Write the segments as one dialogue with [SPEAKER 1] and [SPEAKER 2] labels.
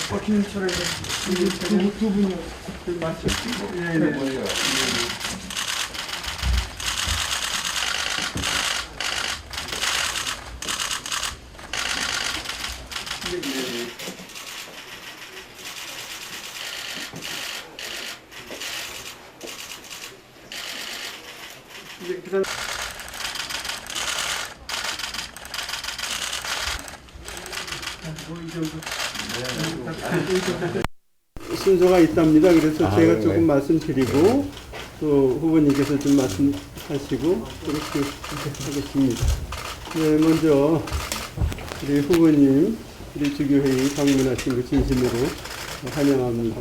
[SPEAKER 1] 박히는 차례가 두 분이 맞죠? 예, 네. 이제 그다음 순서가 있답니다. 그래서 제가 조금 말씀드리고 또 후보님께서 좀 말씀하시고 그렇게 하겠습니다. 네, 먼저 우리 후보님 우리 주교회의 방문하신 거 진심으로 환영합니다.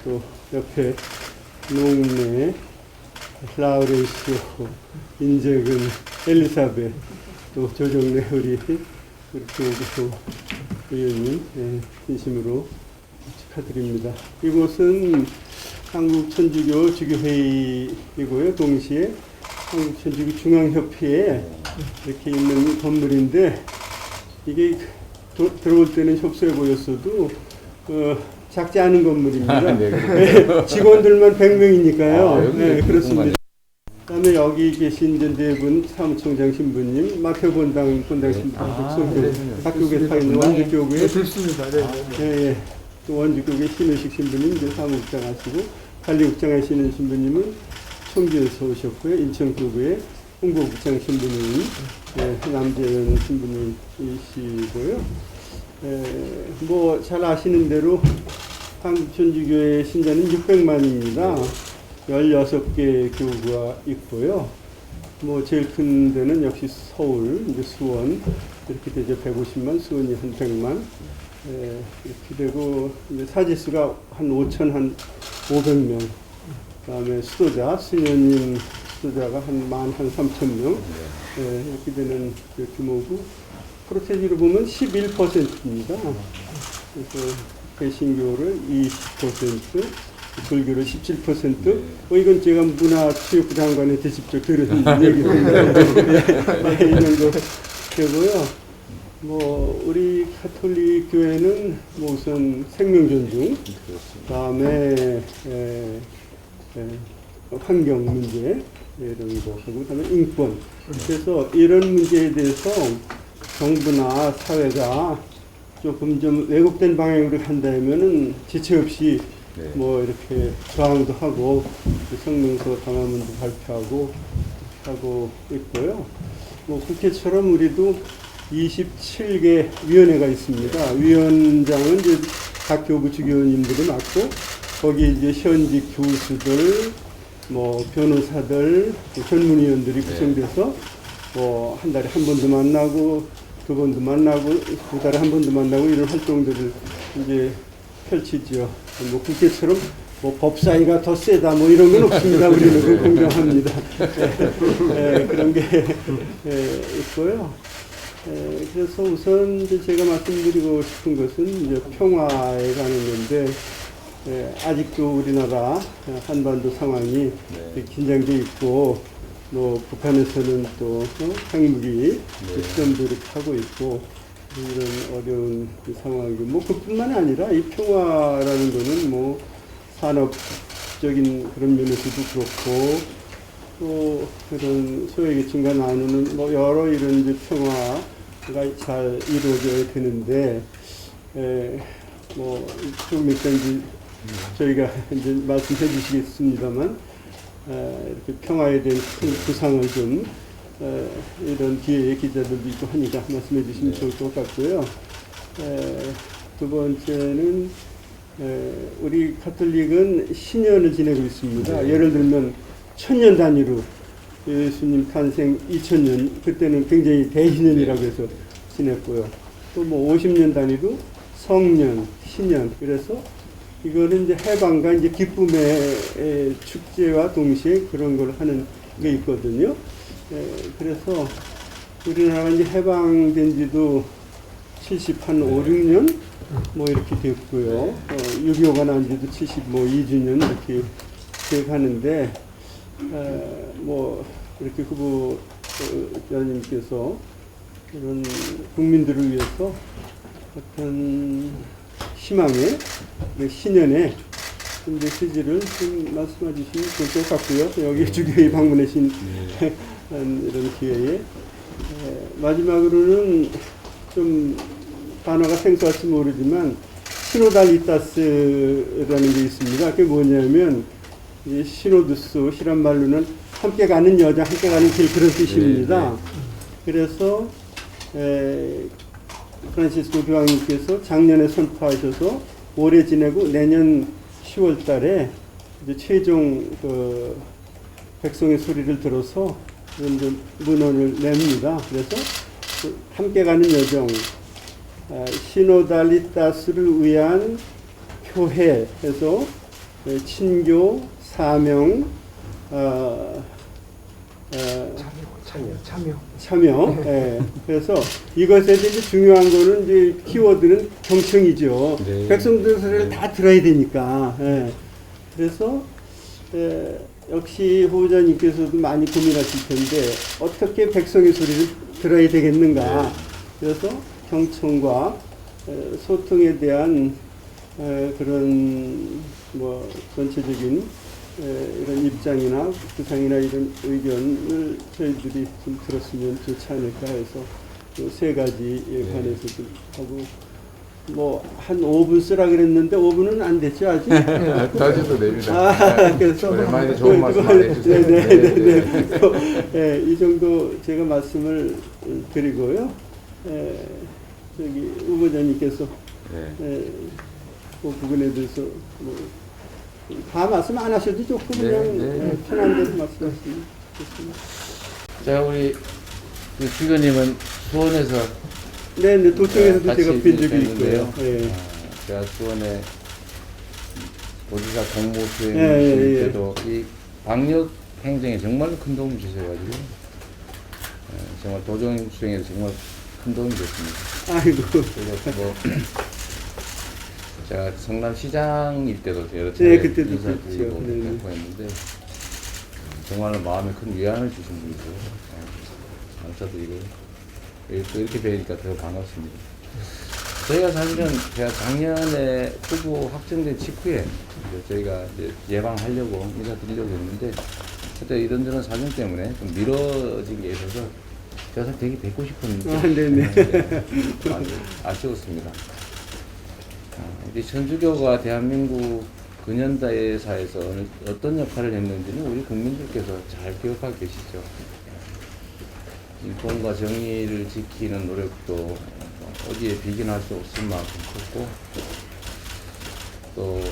[SPEAKER 1] 또 옆에 농내 라우렌시오, 인재근, 엘리사벳, 또 조정래 우리 교구 의원님 진심으로 축하드립니다. 이곳은 한국천주교 주교회의이고요. 동시에 한국천주교 중앙협회에 이렇게 있는 건물인데 이게 들어올 때는 협소해 보였어도 작지 않은 건물입니다. 네, 직원들만 100명이니까요. 네, 그렇습니다. 그다음에 여기 계신 네 분, 사무총장 신부님, 마표 본당 신부, 학교에 타 있는 원주교구에
[SPEAKER 2] 됐습니다.
[SPEAKER 1] 네. 또 원주교구의 신우식 신부님 이제 사무국장 하시고 관리국장 하시는 신부님은 청주에서 오셨고요. 인천교구의 홍보국장 신부님, 남재현 신부님이시고요. 뭐 잘 아시는 대로 한국천주교회 신자는 600만입니다. 16개 교구가 있고요. 뭐 제일 큰 데는 역시 서울, 이제 수원 이렇게 되죠. 150만, 수원이 한 100만 이렇게 되고 이제 사지수가 한 5,500명. 그다음에 수도자, 수녀님 수도자가 한 13,000명 이렇게 되는 그 규모고 프로테지로 보면 11%입니다. 그래서 개신교를 20%, 불교를 17%. 이건 제가 문화체육부 장관한테 직접 들은 얘기인데 이 정도 되고요. 뭐 우리 가톨릭 교회는 뭐 우선 생명 존중, 그다음에 환경 문제 이런 거 하고 그다음에 인권. 그래서 이런 문제에 대해서 정부나 사회가 조금 좀 왜곡된 방향으로 간다면은 지체 없이 뭐 이렇게 저항도 하고 성명서 담화문도 발표하고 하고 있고요. 뭐 국회처럼 우리도 27개 위원회가 있습니다. 위원장은 이제 각 교구 주교님들이 맡고 거기 이제 현직 교수들, 뭐 변호사들, 전문위원들이 구성돼서 뭐 한 달에 한 번도 만나고 두 번도 만나고 두 달에 한 번도 만나고 이런 활동들을 이제 펼치죠. 뭐 국회처럼 뭐 법사위가 더 세다 뭐 이런 건 없습니다. 우리는 그 공정합니다. 그런 게 있고요. 그래서 우선 이제 제가 말씀드리고 싶은 것은 이제 평화에 관한 건데 아직도 우리나라 한반도 상황이 긴장돼 있고 뭐 북한에서는 또 핵무기 시험도 이렇게 하고 있고 이런 어려운 상황이고 뭐 그뿐만 아니라 이 평화라는 거는 뭐 산업적인 그런 면에서도 그렇고 또 그런 소외계층과 나누는 뭐 여러 이런 이제 평화가 잘 이루어져야 되는데 뭐 조금 이따 이제 저희가 이제 말씀해 주시겠습니다만 이렇게 평화에 대한 큰 구상을 좀 이런 뒤에 기자들도 있고 하니까 말씀해 주시면 좋을 것 같고요. 두 번째는 우리 가톨릭은 신년을 지내고 있습니다. 예를 들면 천년 단위로 예수님 탄생 2000년 그때는 굉장히 대신년이라고 해서 지냈고요. 또 뭐 50년 단위로 성년, 신년 그래서 이거는 이제 해방과 이제 기쁨의 축제와 동시에 그런 걸 하는 게 있거든요. 그래서 우리나라가 이제 해방된 지도 70한 5, 6년 뭐 이렇게 됐고요. 6.25가 난 지도 75주년 이렇게 돼가는데 뭐 이렇게 후보자님께서 이런 국민들을 위해서 어떤 희망의 신년의 현재 취지를 좀 말씀해 주시면 좋을 것 같고요. 여기 주교에 방문하신 이런 기회에 마지막으로는 좀 단어가 생소할지 모르지만 시노달리타스라는 게 있습니다. 그게 뭐냐면 이 시노두스이란 말로는 함께 가는 여자, 함께 가는 길 그런 뜻입니다. 그래서 프란시스코 교황님께서 작년에 선포하셔서 올해 지내고 내년 10월 달에 이제 최종 그 백성의 소리를 들어서 이제 문헌을 냅니다. 그래서 그 함께 가는 여정, 시노달리타스를 위한 교회에서 친교, 사명, 참여. 예. 그래서 이것에 이제 중요한 거는 이제 키워드는 경청이죠.
[SPEAKER 2] 네.
[SPEAKER 1] 백성들 소리를 다 들어야 되니까. 예. 그래서 역시 후보자님께서도 많이 고민하실 텐데 어떻게 백성의 소리를 들어야 되겠는가.
[SPEAKER 2] 네.
[SPEAKER 1] 그래서 경청과 소통에 대한 그런 뭐 전체적인 이런 입장이나 구상이나 이런 의견을 저희들이 좀 들었으면 좋지 않을까 해서 세 가지에 관해서 좀 하고 뭐 한 5분 쓰라 그랬는데 5분은 안 됐죠 아직?
[SPEAKER 2] 다시도 됩니다.
[SPEAKER 1] 그래서
[SPEAKER 2] 오랜만에 좋은 말씀 많이 해주세요.
[SPEAKER 1] 네, 이 정도 제가 말씀을 드리고요. 저기 후보자님께서 그 부분에 대해서 다 말씀 안 하셔도 좋고 그냥 편한 대로 말씀하시면 좋습니다.
[SPEAKER 2] 자, 우리 그 주교님은 수원에서
[SPEAKER 1] 네, 도청에서도
[SPEAKER 2] 같이
[SPEAKER 1] 제가 뵌 적이
[SPEAKER 2] 있는데요.
[SPEAKER 1] 있고요. 네.
[SPEAKER 2] 제가 수원에 도지사 공무 수행 때도 이 방역 행정에 정말로 큰 도움을 주셔가지고 정말 도정 수행에 정말 큰 도움이 됐습니다.
[SPEAKER 1] 아이고.
[SPEAKER 2] 그리고 뭐 제가 성남시장일 때도 여러 차례
[SPEAKER 1] 그때도
[SPEAKER 2] 인사드리고
[SPEAKER 1] 그렇죠.
[SPEAKER 2] 뵙고 했는데 정말로 마음에 큰 위안을 주신 분이죠. 감사드리고 또 이렇게 뵈니까 더 반갑습니다. 저희가 사실은 제가 작년에 후보 확정된 직후에 이제 저희가 이제 예방하려고 인사드리려고 했는데 그때 이런저런 사정 때문에 좀 미뤄진 게 있어서 제가 사실 되게 뵙고 싶었는데
[SPEAKER 1] 네네.
[SPEAKER 2] 아쉬웠습니다. 이제 천주교가 대한민국 근현대사에서 어떤 역할을 했는지는 우리 국민들께서 잘 기억하고 계시죠. 인권과 정의를 지키는 노력도 어디에 비견할 수 없을 만큼 컸고 또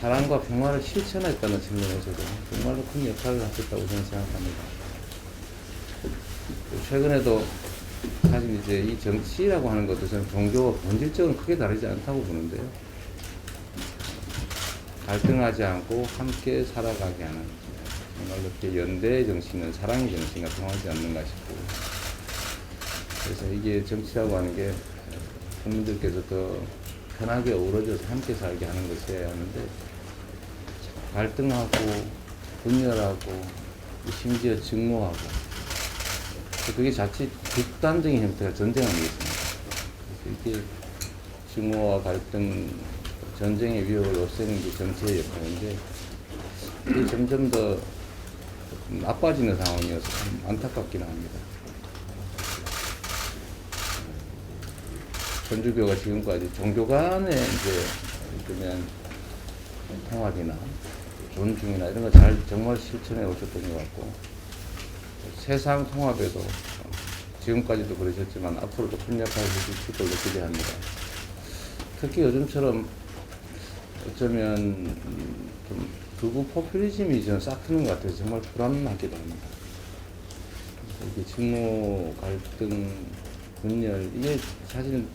[SPEAKER 2] 사랑과 평화를 실천했다는 측면에서도 정말로 큰 역할을 하셨다고 저는 생각합니다. 최근에도 사실 이제 이 정치라고 하는 것도 저는 종교와 본질적으로 크게 다르지 않다고 보는데요. 갈등하지 않고 함께 살아가게 하는 정말로 이렇게 연대의 정신은 사랑의 정신과 통하지 않는가 싶고 그래서 이게 정치라고 하는 게 국민들께서 더 편하게 어우러져서 함께 살게 하는 것이어야 하는데 갈등하고 분열하고 심지어 증오하고 그게 자칫 극단적인 형태가 전쟁을 이루어집니다. 이게 증오와 갈등, 전쟁의 위협을 없애는 게 전체의 역할인데 이게 점점 더 나빠지는 상황이어서 참 안타깝기는 합니다. 천주교가 지금까지 종교 간에 이제 그러면 통합이나 존중이나 이런 거 잘 정말 실천해 오셨던 것 같고 세상 통합에도 지금까지도 그러셨지만 앞으로도 큰 역할을 해주실 걸로 기대합니다. 특히 요즘처럼 어쩌면 좀 극우 포퓰리즘이 저는 싹 트는 것 같아서 정말 불안하기도 합니다. 이게 직무 갈등, 분열 이게 사실은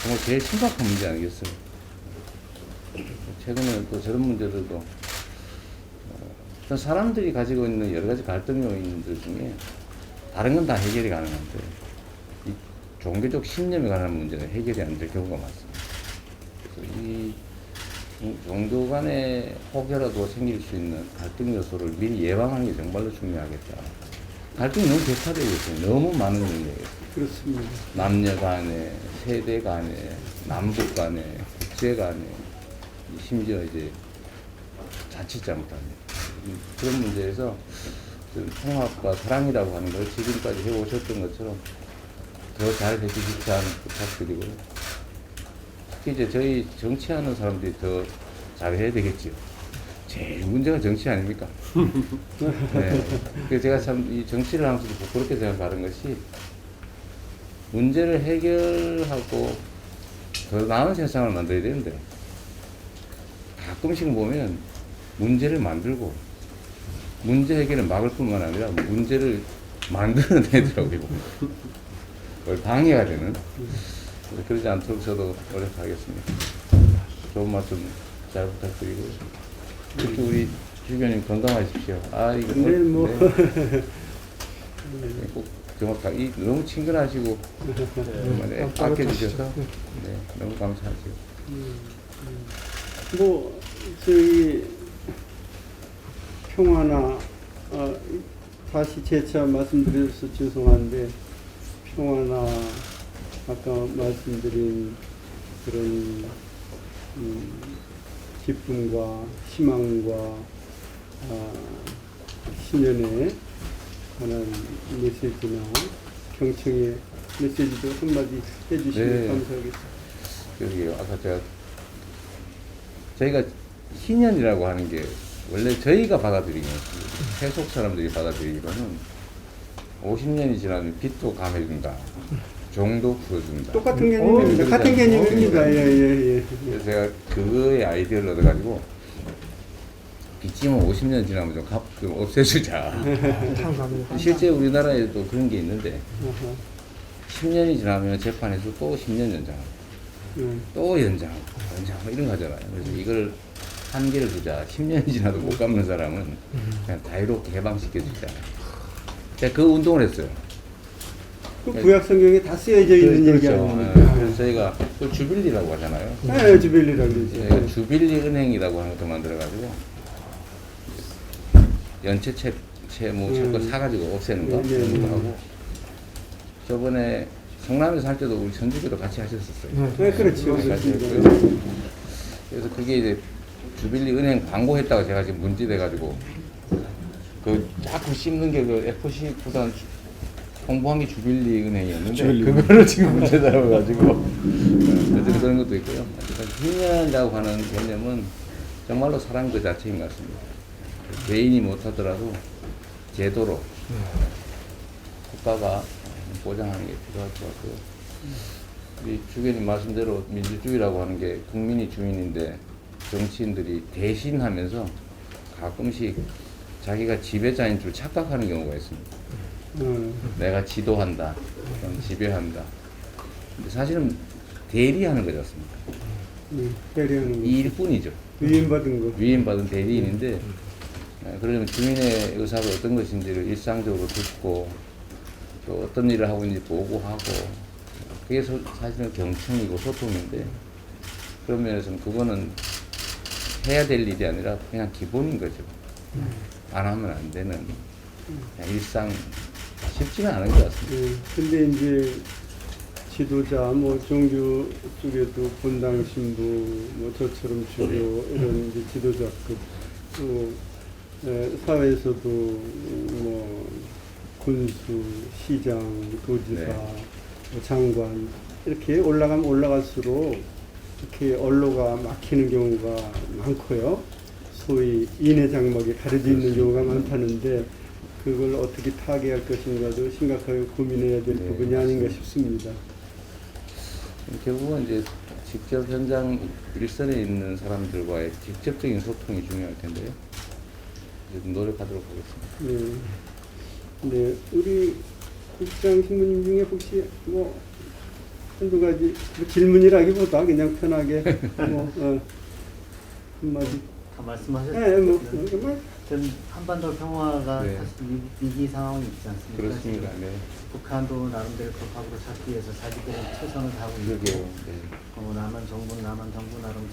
[SPEAKER 2] 정말 제일 심각한 문제 아니겠어요? 최근에 또 저런 문제들도 사람들이 가지고 있는 여러 가지 갈등 요인들 중에 다른 건 다 해결이 가능한데 이 종교적 신념에 관한 문제는 해결이 안 될 경우가 많습니다. 그래서 이 종교 간에 혹여라도 생길 수 있는 갈등 요소를 미리 예방하는 게 정말로 중요하겠다. 갈등이 너무 격화되고 있어요. 너무 많은 영역에
[SPEAKER 1] 그렇습니다.
[SPEAKER 2] 남녀 간에, 세대 간에, 남북 간에, 국제 간에, 심지어 이제 자칫잘못 하는 그런 문제에서 좀 통합과 사랑이라고 하는 걸 지금까지 해오셨던 것처럼 더 잘 해주시지 않은 부탁드리고요. 특히 이제 저희 정치하는 사람들이 더 잘해야 되겠지요. 제일 문제가 정치 아닙니까? 네. 그래서 제가 참 이 정치를 하면서도 부끄럽게 생각하는 것이 문제를 해결하고 더 나은 세상을 만들어야 되는데 가끔씩 보면 문제를 만들고 문제 해결을 막을 뿐만 아니라 문제를 만들어내더라고요. 그걸 방해가 되는. 그러지 않도록 저도 노력하겠습니다. 좋은 말씀 잘 부탁드리고요. 특히 우리 주교님 건강하십시오. 아, 이거
[SPEAKER 1] 네, 뭐.
[SPEAKER 2] 꼭 정확하게 너무 친근하시고 정말 아껴주셔서 네, 너무 감사하죠.
[SPEAKER 1] 뭐 저희 평화나 다시 재차 말씀드려서 죄송한데 평화나 아까 말씀드린 그런 기쁨과 희망과 신년에 관한 메시지나 경청의 메시지도 한마디 해주시면
[SPEAKER 2] 네.
[SPEAKER 1] 감사하겠습니다.
[SPEAKER 2] 그러게요. 아까 저희가 희년이라고 하는 게 원래 저희가 받아들이는 세속 사람들이 받아들이기로는 50년이 지나면 빚도 감해준다. 종도 풀어준다.
[SPEAKER 1] 똑같은 개념입니다. 같은 개념입니다. 예.
[SPEAKER 2] 그래서 제가 그거의 아이디어를 얻어가지고 빚지면 50년 지나면 좀 없애주자. 실제 우리나라에도 그런 게 있는데 10년이 지나면 재판에서 또 10년 연장하고 또 연장하고 이런 거 하잖아요. 그래서 이걸 한계를 두자. 10년이 지나도 못 갚는 사람은 그냥 자유롭게 해방시켜주자. 제가 그 운동을 했어요.
[SPEAKER 1] 그 구약 성경에 다 쓰여져 있는 얘기
[SPEAKER 2] 그렇죠.
[SPEAKER 1] 아닙니까?
[SPEAKER 2] 그래서 저희가 그 주빌리라고 하잖아요.
[SPEAKER 1] 네, 주빌리라고 그러죠.
[SPEAKER 2] 저희가 주빌리 은행이라고 하는 것도 만들어가지고 연체 채무 채권 사가지고 없애는 거 그런 거 하고 저번에 성남에서 할 때도 우리 선주교도 같이 하셨었어요.
[SPEAKER 1] 네, 그렇죠.
[SPEAKER 2] 같이 했고요. 그래서 그게 이제 주빌리 은행 광고했다가 제가 지금 문제돼가지고 그 자꾸 씹는 게 그 FC 구단 홍보한 게 주빌리 은행이었는데 그거를 지금 문제 잡아가지고 그래서 그런 것도 있고요. 희년이라고 하는 개념은 정말로 사랑 그 자체인 것 같습니다. 개인이 못하더라도 제도로 국가가 보장하는 게 필요할 것 같고요. 우리 주교님 말씀대로 민주주의라고 하는 게 국민이 주인인데 정치인들이 대신하면서 가끔씩 자기가 지배자인 줄 착각하는 경우가 있습니다. 내가 지도한다, 지배한다. 근데 사실은 대리하는 거지 않습니까?
[SPEAKER 1] 대리하는 거.
[SPEAKER 2] 일뿐이죠.
[SPEAKER 1] 위임받은 거.
[SPEAKER 2] 위임받은 대리인인데 그러려면 주민의 의사가 어떤 것인지를 일상적으로 듣고 또 어떤 일을 하고 있는지 보고하고 그게 사실은 경청이고 소통인데 그런 면에서는 그거는 해야 될 일이 아니라 그냥 기본인 거죠. 안 하면 안 되는 그냥 일상 쉽지는 않은 것 같습니다.
[SPEAKER 1] 근데 이제 지도자, 뭐 종교 쪽에도 본당 신부, 뭐 저처럼 주교 이런 이제 지도자급, 또 사회에서도 뭐 군수, 시장, 도지사, 뭐 장관 이렇게 올라가면 올라갈수록 이렇게 언로가 막히는 경우가 많고요. 소위 인해 장막에 가려져 있는 경우가 많다는데 그걸 어떻게 타개할 것인가도 심각하게 고민해야 될 부분이 아닌가 싶습니다.
[SPEAKER 2] 결국은 이제 직접 현장 일선에 있는 사람들과의 직접적인 소통이 중요할 텐데요. 좀 노력하도록 하겠습니다.
[SPEAKER 1] 네, 우리 국장 신부님 중에 혹시 뭐 한두 가지 뭐 질문이라기보다 그냥 편하게 뭐 한마디.
[SPEAKER 3] 다 말씀하셨죠.
[SPEAKER 1] 네, 뭐 정말.
[SPEAKER 3] 지금 한반도 평화가
[SPEAKER 2] 네.
[SPEAKER 3] 사실 위기 상황이 있지 않습니까?
[SPEAKER 2] 그렇습니다. 네.
[SPEAKER 3] 북한도 나름대로 법학으로 찾기 위해서 자기들은 최선을 다하고 있고,
[SPEAKER 2] 그러게요. 네.
[SPEAKER 3] 남한 정부 나름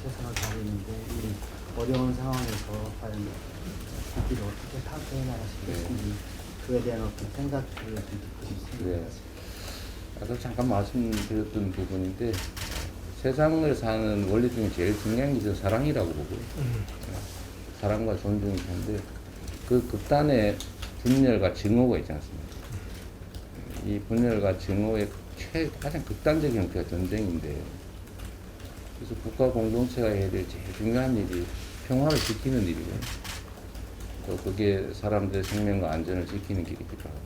[SPEAKER 3] 최선을 다하고 있는데 이 어려운 상황에서 과연 위기를 어떻게 타개해 나가시겠는지 그 그에 대한 어떤 생각을 좀 듣고 싶습니다.
[SPEAKER 2] 네. 아까 잠깐 말씀드렸던 부분인데 세상을 사는 원리 중에 제일 중요한 게 사랑이라고 보고요. 사랑과 존중이 있는데 그 극단의 분열과 증오가 있지 않습니까? 이 분열과 증오의 가장 극단적인 형태가 전쟁인데 그래서 국가 공동체가 해야 될 제일 중요한 일이 평화를 지키는 일이고요. 또 그게 사람들의 생명과 안전을 지키는 길이기도 하고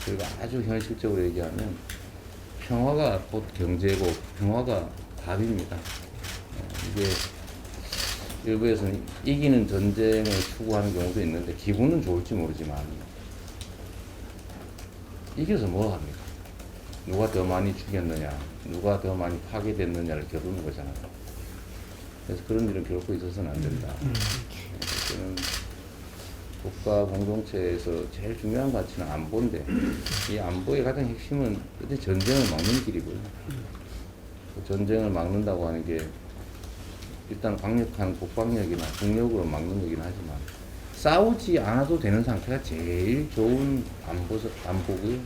[SPEAKER 2] 그리고 아주 현실적으로 얘기하면 평화가 곧 경제고 평화가 답입니다. 이게 일부에서는 이기는 전쟁을 추구하는 경우도 있는데 기분은 좋을지 모르지만 이겨서 뭐 합니까? 누가 더 많이 죽였느냐, 누가 더 많이 파괴됐느냐를 겨루는 거잖아요. 그래서 그런 일은 결코 있어서는 안 된다. 저는 국가 공동체에서 제일 중요한 가치는 안보인데 이 안보의 가장 핵심은 끝에 전쟁을 막는 길이고요. 그 전쟁을 막는다고 하는 게 일단 강력한 국방력이나 국력으로 막는 거긴 하지만 싸우지 않아도 되는 상태가 제일 좋은 안보고요.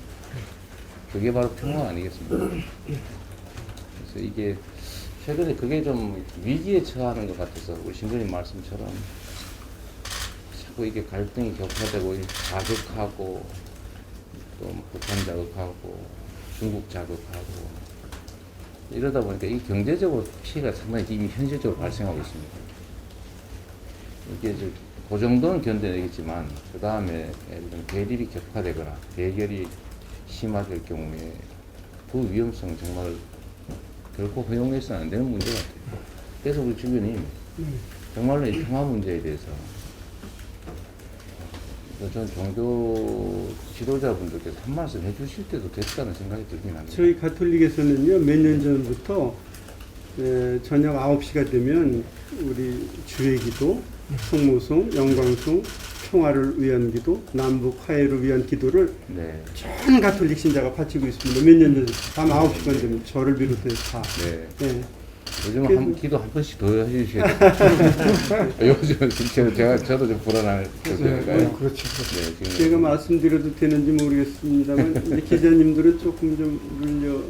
[SPEAKER 2] 그게 바로 평화 아니겠습니까? 그래서 이게 최근에 그게 좀 위기에 처하는 것 같아서 우리 신부님 말씀처럼 자꾸 이게 갈등이 격화되고 자극하고 또 북한 자극하고 중국 자극하고 이러다 보니까 이 경제적으로 피해가 상당히 이미 현실적으로 발생하고 있습니다. 이게 이제 그 정도는 견뎌내겠지만 그 다음에 대립이 격화되거나 대결이 심화될 경우에 그 위험성 정말 결코 허용해서는 안 되는 문제 같아요. 그래서 우리 주변이 정말로 이 평화 문제에 대해서 전 종교 지도자분들께서 한 말씀 해주실 때도 됐다는 생각이 들긴 합니다.
[SPEAKER 1] 저희 가톨릭에서는요, 몇 년 전부터 저녁 9시가 되면 우리 주례기도, 성모송, 영광송, 평화를 위한 기도, 남북 화해를 위한 기도를
[SPEAKER 2] 네.
[SPEAKER 1] 전 가톨릭 신자가 바치고 있습니다. 몇 년 전부터 밤 9시간 되면 저를 비롯해서 다.
[SPEAKER 2] 네.
[SPEAKER 1] 네.
[SPEAKER 2] 요즘은 기도 한 번씩 더 해주셔야 돼요. 요즘은 진짜 저도 좀 불안할 정도니까요.
[SPEAKER 1] 그렇죠.
[SPEAKER 2] 네, 지금
[SPEAKER 1] 제가 말씀드려도 되는지 모르겠습니다만 이제 기자님들은 조금 좀 물려